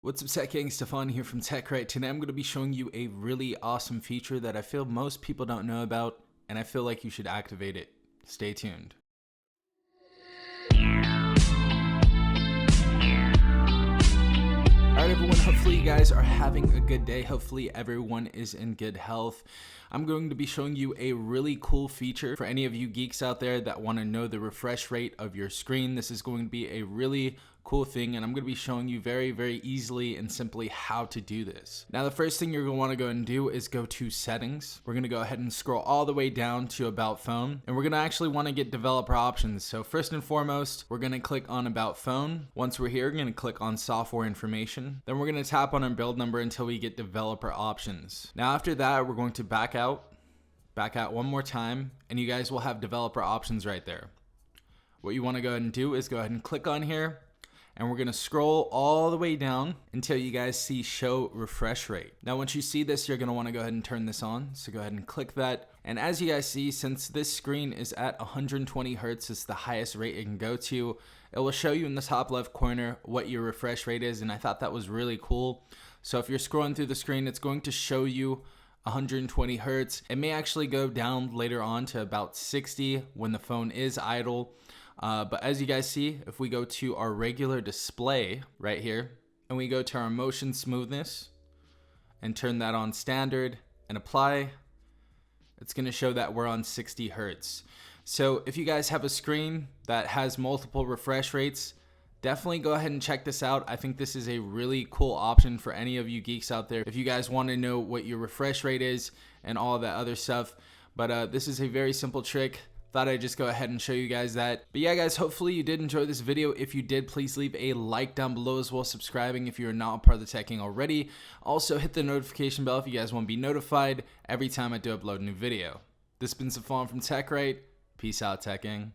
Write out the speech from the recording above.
What's up, Tech Gang? Stefan here from TechRight. Today I'm going to be showing you a really awesome feature that I feel most people don't know about, and I feel like you should activate it. Stay tuned. Alright everyone, hopefully you guys are having a good day. Hopefully everyone is in good health. I'm going to be showing you a really cool feature for any of you geeks out there that want to know the refresh rate of your screen. This is going to be a really cool thing, and I'm going to be showing you very easily and simply how to do this. Now the first thing you're going to want to go and do is go to settings. We're going to go ahead and scroll all the way down to about phone, and we're going to actually want to get developer options. So first and foremost, we're going to click on about phone. Once we're here, we're going to click on software information. Then we're going to tap on our build number until we get developer options. Now after that, we're going to back out one more time, and you guys will have developer options right there. What you want to go ahead and do is go ahead and click on here, and we're going to scroll all the way down until you guys see show refresh rate. Now once you see this, you're going to want to go ahead and turn this on. So go ahead and click that. And as you guys see, since this screen is at 120 Hertz, it's the highest rate it can go to, it will show you in the top left corner what your refresh rate is. And I thought that was really cool. So if you're scrolling through the screen, it's going to show you 120 Hertz. It may actually go down later on to about 60 when the phone is idle. But as you guys see, if we go to our regular display right here, and we go to our motion smoothness and turn that on standard and apply, it's going to show that we're on 60 Hertz. So if you guys have a screen that has multiple refresh rates, definitely go ahead and check this out. I think this is a really cool option for any of you geeks out there if you guys want to know what your refresh rate is and all of that other stuff. But this is a very simple trick. Thought I'd just go ahead and show you guys that. But yeah guys, hopefully you did enjoy this video. If you did, please leave a like down below, as well as subscribing if you're not a part of the Tech Gang already. Also hit the notification bell if you guys want to be notified every time I do upload a new video. This has been Stefan from TechRight. Peace out, Tech Gang.